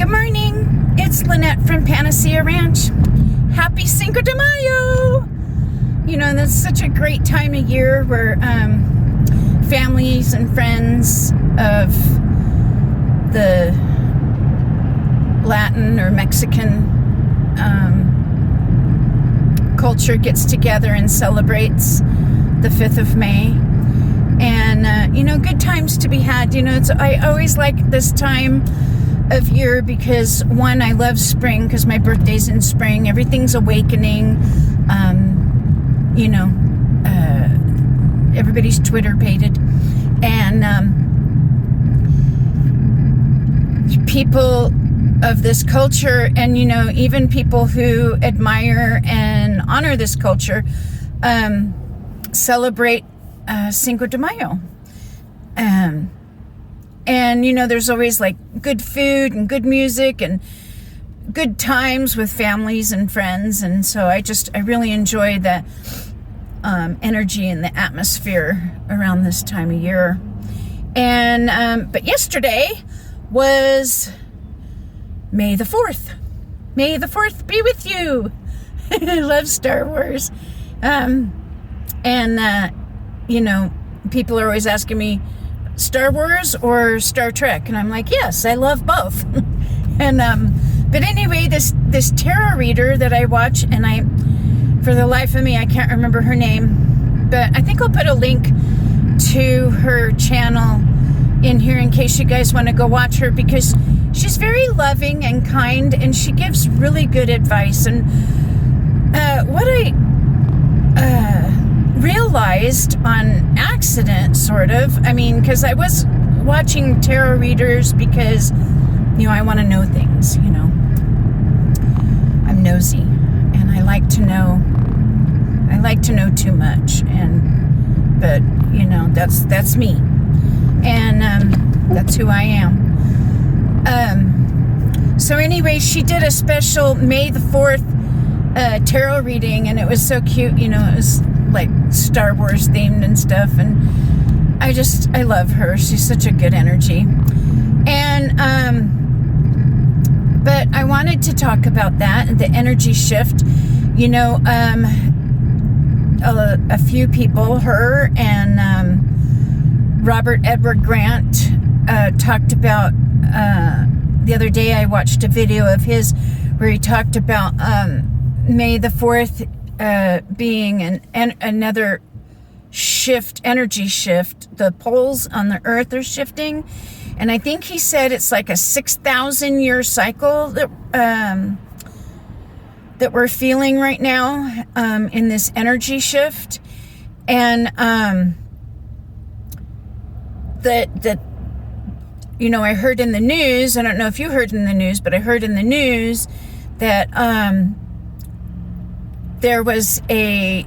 Good morning. It's Lynette from Panacea Ranch. Happy Cinco de Mayo. You know, that's such a great time of year where families and friends of the Latin or Mexican culture gets together and celebrates the 5th of May. And, you know, good times to be had. You know, I always like this time of year because, one, I love spring because my birthday's in spring. Everything's awakening. You know, everybody's Twitter-pated. And people of this culture and, you know, even people who admire and honor this culture celebrate Cinco de Mayo. And, you know, there's always like good food and good music and good times with families and friends. And so I really enjoy the energy and the atmosphere around this time of year. And, but yesterday was May the 4th. May the 4th be with you. I love Star Wars. You know, people are always asking me, Star Wars or Star Trek? And I'm like, yes, I love both. And, but anyway, this tarot reader that I watch, and for the life of me, I can't remember her name, but I think I'll put a link to her channel in here in case you guys want to go watch her, because she's very loving and kind, and she gives really good advice. And what I realized on accident, sort of, I mean, because I was watching tarot readers because, you know, I want to know things, you know. I'm nosy, and I like to know too much, but, you know, that's me. And that's who I am. So anyway, she did a special May the 4th tarot reading, and it was so cute. You know, it was like Star Wars themed and stuff. And I love her. She's such a good energy. And, but I wanted to talk about that, the energy shift. You know, a few people, her and Robert Edward Grant, talked about, the other day I watched a video of his where he talked about May the 4th being another shift, energy shift. The poles on the earth are shifting. And I think he said it's like a 6,000 year cycle that we're feeling right now in this energy shift. And that you know, I heard in the news, I don't know if you heard in the news, but I heard in the news that there was a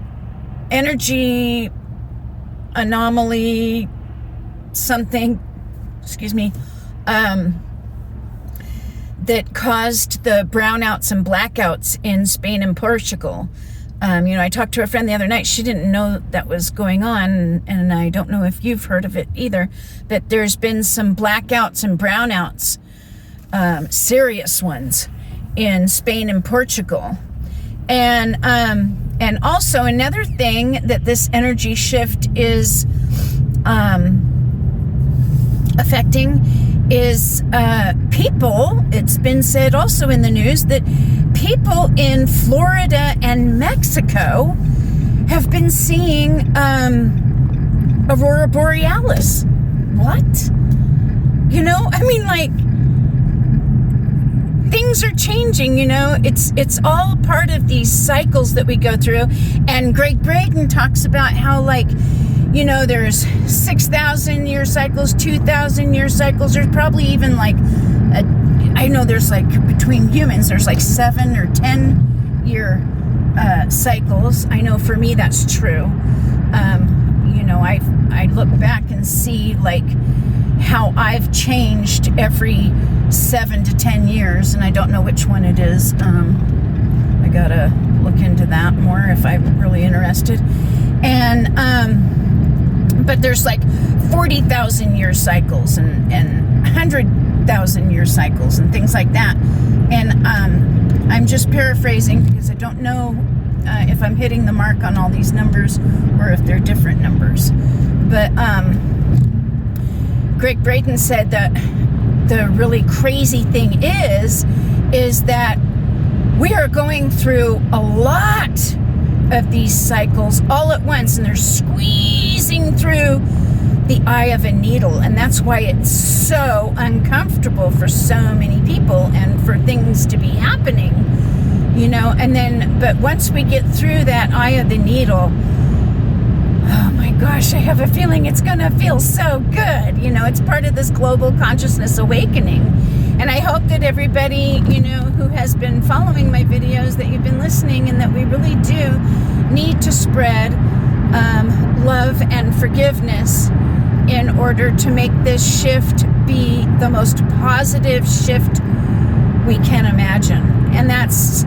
energy anomaly, something, that caused the brownouts and blackouts in Spain and Portugal. You know, I talked to a friend the other night. She didn't know that was going on, and I don't know if you've heard of it either, but there's been some blackouts and brownouts, serious ones, in Spain and Portugal. And also another thing that this energy shift is affecting is people. It's been said also in the news that people in Florida and Mexico have been seeing Aurora Borealis. What? You know, I mean, like, things are changing, you know. It's all part of these cycles that we go through. And Greg Braden talks about how, like, you know, there's 6,000 year cycles, 2,000 year cycles. There's probably even like, I know there's like, between humans, there's like 7 or 10 year cycles. I know for me that's true. You know, I look back and see like how I've changed every 7 to 10 years, and I don't know which one it is. I gotta look into that more if I'm really interested. And, but there's like 40,000 year cycles and 100,000 2,000-year cycles and things like that. And I'm just paraphrasing because I don't know if I'm hitting the mark on all these numbers or if they're different numbers. But Greg Braden said that the really crazy thing is that we are going through a lot of these cycles all at once, and they're squeezing through the eye of a needle, and that's why it's so uncomfortable for so many people and for things to be happening, and then, but once we get through that eye of the needle, oh my gosh, I have a feeling it's gonna feel so good. It's part of this global consciousness awakening. And I hope that everybody, who has been following my videos, that you've been listening, and that we really do need to spread love and forgiveness in order to make this shift be the most positive shift we can imagine. And that's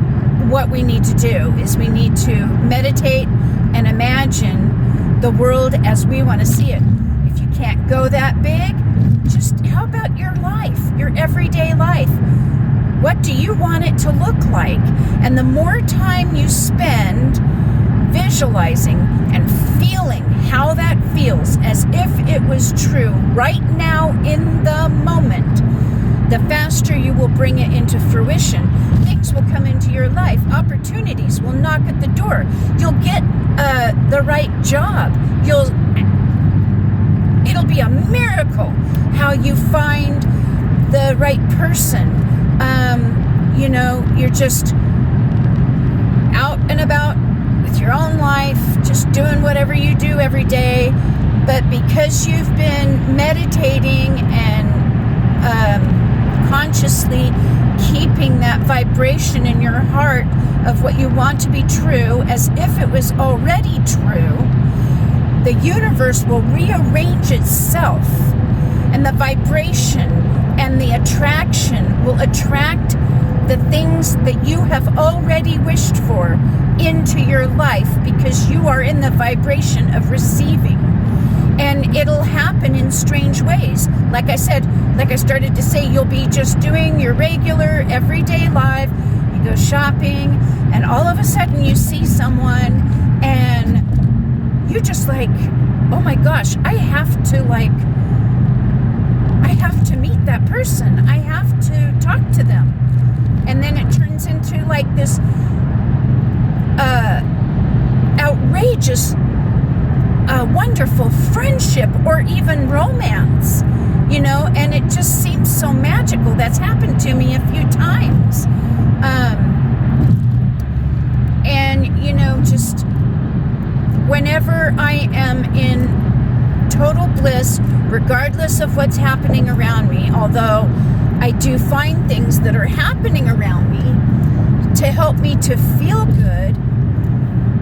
what we need to do, is we need to meditate and imagine the world as we want to see it. If you can't go that big, just how about your life, your everyday life? What do you want it to look like? And the more time you spend visualizing and feeling how that feels as if it was true right now in the moment, the faster you will bring it into fruition. Things will come into your life. Opportunities will knock at the door. You'll get the right job. It'll be a miracle how you find the right person. You're just out and about with your own life, just doing whatever you do every day. But because you've been meditating and consciously keeping that vibration in your heart of what you want to be true as if it was already true, the universe will rearrange itself, and the vibration and the attraction will attract the things that you have already wished for into your life, because you are in the vibration of receiving. And it'll happen in strange ways. Like I said, like I started to say, you'll be just doing your regular everyday life. You go shopping, and all of a sudden you see someone, and you just like, oh my gosh, I have to meet that person. I have to talk to them. And then it turns into like this outrageous, wonderful friendship or even romance, and it just seems so magical. That's happened to me a few times. And, just whenever I am in total bliss, regardless of what's happening around me, although I do find things that are happening around me to help me to feel good,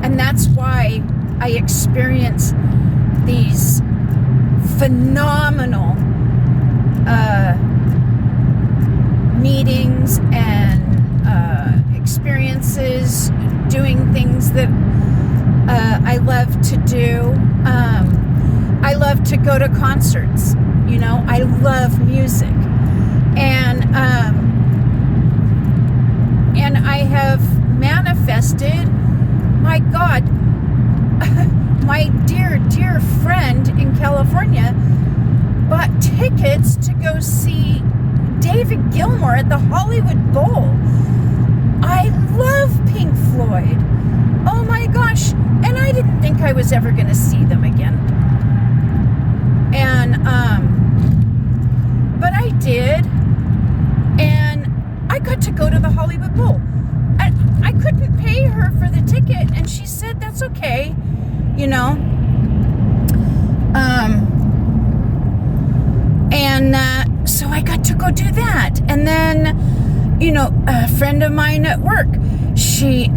and that's why I experience these phenomenal meetings and experiences, doing things that I love to do. I love to go to concerts. I love music, and I have manifested, my God, my dear friend in California bought tickets to go see David Gilmour at the Hollywood Bowl. I love Pink Floyd. Oh my gosh. And I didn't think I was ever going to see them again. And, but I did. And I got to go to the Hollywood Bowl. I couldn't pay her for the ticket, and she said that's okay, and so I got to go do that. And then, a friend of mine at work, she,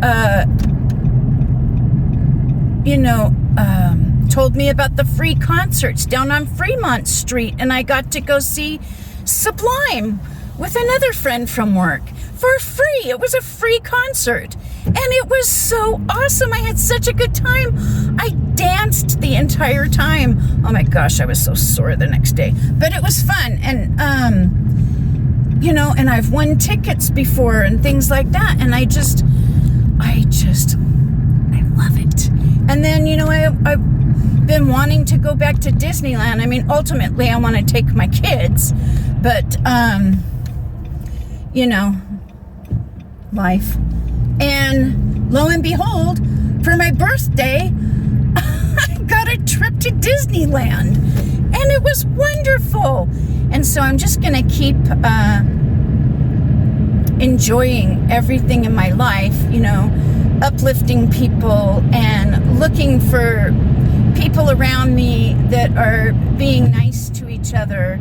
told me about the free concerts down on Fremont Street, and I got to go see Sublime with another friend from work for free. It was a free concert, and it was so awesome. I had such a good time. I danced the entire time. Oh my gosh, I was so sore the next day, but it was fun. And and I've won tickets before and things like that. And I love it. And then, I've been wanting to go back to Disneyland. I mean, ultimately, I want to take my kids, but, life. And lo and behold, for my birthday, I got a trip to Disneyland, and it was wonderful. And so I'm just going to keep enjoying everything in my life, uplifting people and looking for people around me that are being nice to each other,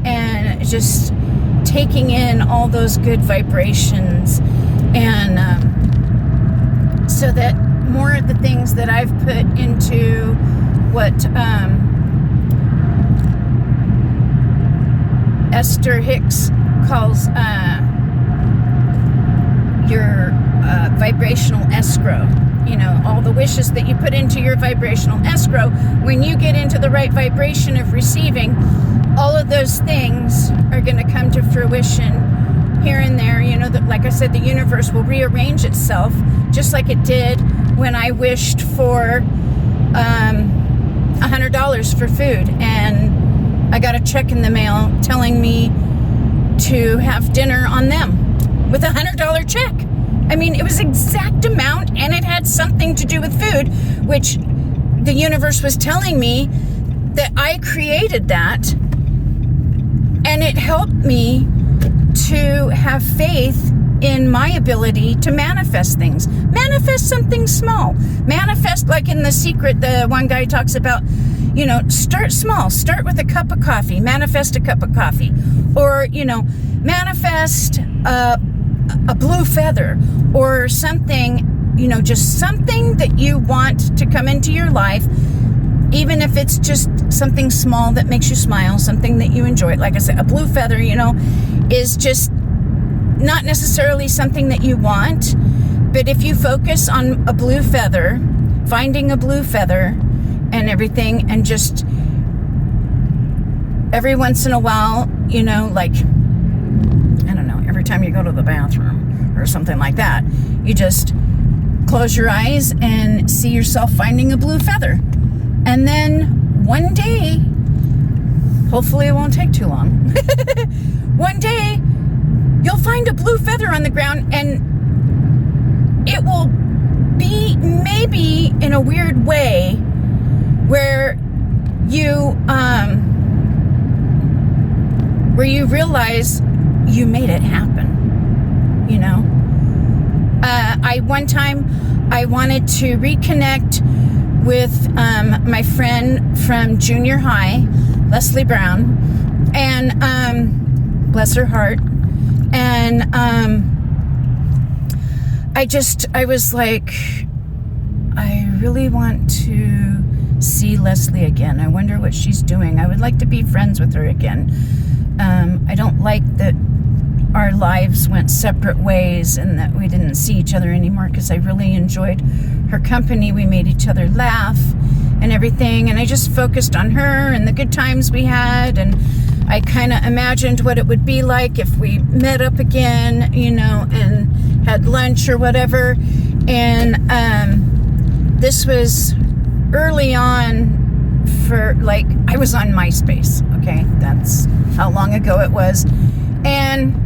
and just taking in all those good vibrations, and so that more of the things that I've put into what Esther Hicks calls your vibrational escrow. All the wishes that you put into your vibrational escrow, when you get into the right vibration of receiving, all of those things are going to come to fruition here and there. That, like I said, the universe will rearrange itself, just like it did when I wished for $100 for food, and I got a check in the mail telling me to have dinner on them with $100 check. I mean, it was exact amount, and it had something to do with food, which the universe was telling me that I created that, and it helped me to have faith in my ability to manifest things. Manifest something small. Manifest, like in The Secret, the one guy talks about, start small. Start with a cup of coffee. Manifest a cup of coffee. Or, manifest a blue feather or something, just something that you want to come into your life, even if it's just something small that makes you smile, something that you enjoy. Like I said, a blue feather, is just not necessarily something that you want, but if you focus on a blue feather, finding a blue feather and everything, and just every once in a while, every time you go to the bathroom or something like that, you just close your eyes and see yourself finding a blue feather. And then one day, hopefully it won't take too long, one day you'll find a blue feather on the ground, and it will be maybe in a weird way where you realize you made it happen. One time I wanted to reconnect with my friend from junior high, Leslie Brown, and bless her heart. And I was like, I really want to see Leslie again. I wonder what she's doing. I would like to be friends with her again. I don't like that our lives went separate ways and that we didn't see each other anymore, because I really enjoyed her company. We made each other laugh and everything, and I just focused on her and the good times we had, and I kind of imagined what it would be like if we met up again, and had lunch or whatever. And this was early on, I was on MySpace, okay? That's how long ago it was. And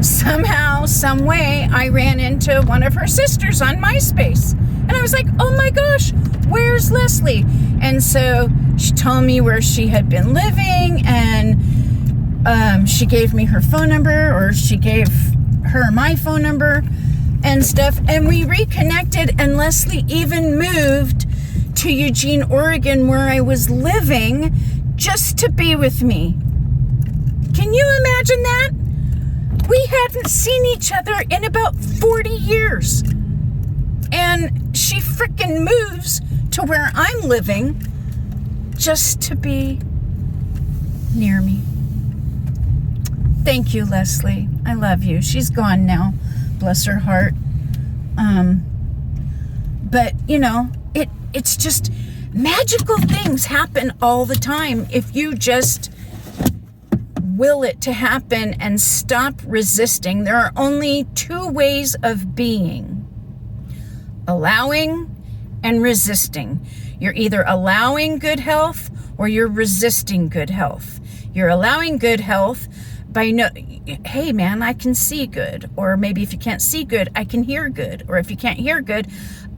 somehow, some way, I ran into one of her sisters on MySpace. And I was like, oh my gosh, where's Leslie? And so she told me where she had been living, and she gave me her phone number, or she gave her my phone number and stuff. And we reconnected, and Leslie even moved to Eugene, Oregon, where I was living, just to be with me. Can you imagine that? We hadn't seen each other in about 40 years. And she frickin' moves to where I'm living just to be near me. Thank you, Leslie. I love you. She's gone now. Bless her heart. But, it's just magical things happen all the time if you just will it to happen and stop resisting. There are only two ways of being: allowing and resisting. You're either allowing good health or you're resisting good health. You're allowing good health by hey man, I can see good. Or maybe if you can't see good, I can hear good. Or if you can't hear good,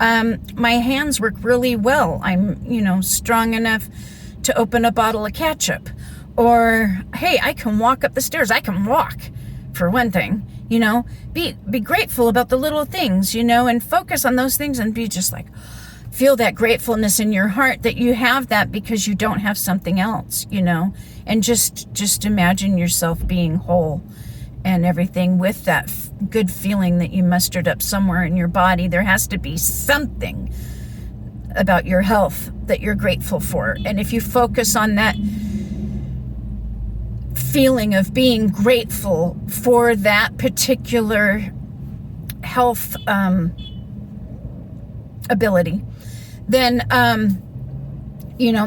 my hands work really well. I'm, strong enough to open a bottle of ketchup. Or, hey, I can walk up the stairs. I can walk, for one thing. Be grateful about the little things, and focus on those things and be just like, feel that gratefulness in your heart that you have that because you don't have something else, and just imagine yourself being whole and everything with that good feeling that you mustered up somewhere in your body. There has to be something about your health that you're grateful for. And if you focus on that feeling of being grateful for that particular health ability, then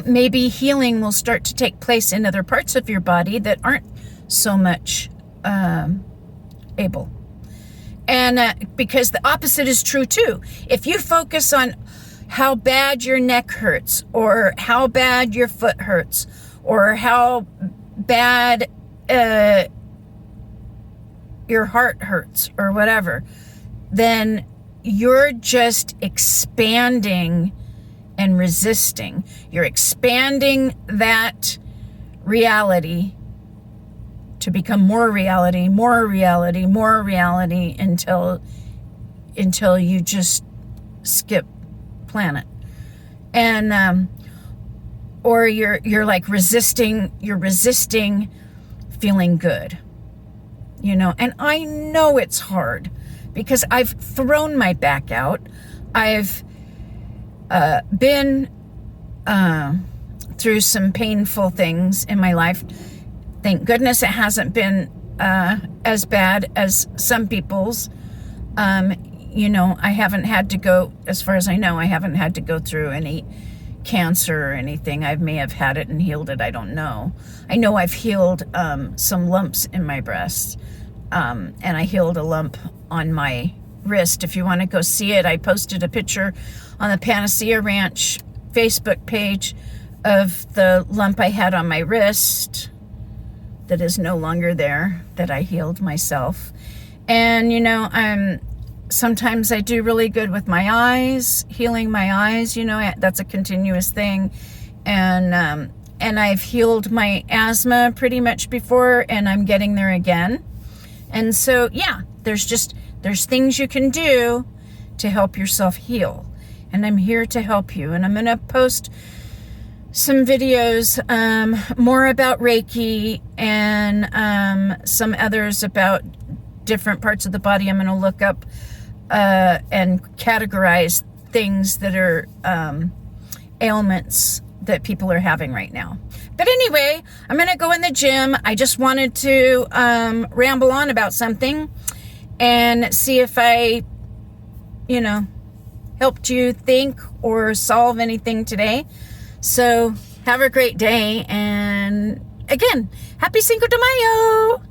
maybe healing will start to take place in other parts of your body that aren't so much able. And because the opposite is true too. If you focus on how bad your neck hurts, or how bad your foot hurts, or how bad your heart hurts, or whatever, then you're just expanding and resisting. You're expanding that reality to become more reality, more reality, more reality, until you just skip planet. And or you're like resisting feeling good, and I know it's hard because I've thrown my back out. I've been through some painful things in my life. Thank goodness it hasn't been as bad as some people's. I haven't had to go, as far as I know, I haven't had to go through any cancer or anything. I may have had it and healed it. I don't know. I know I've healed some lumps in my breast. And I healed a lump on my wrist. If you want to go see it, I posted a picture on the Panacea Ranch Facebook page of the lump I had on my wrist that is no longer there, that I healed myself. And sometimes I do really good with my eyes, healing my eyes. That's a continuous thing. And I've healed my asthma pretty much before, and I'm getting there again. And so, yeah, there's things you can do to help yourself heal. And I'm here to help you. And I'm going to post some videos, more about Reiki and some others about different parts of the body. I'm going to look up and categorize things that are ailments that people are having right now. But anyway, I'm going to go in the gym. I just wanted to ramble on about something and see if I, helped you think or solve anything today. So have a great day. And again, happy Cinco de Mayo.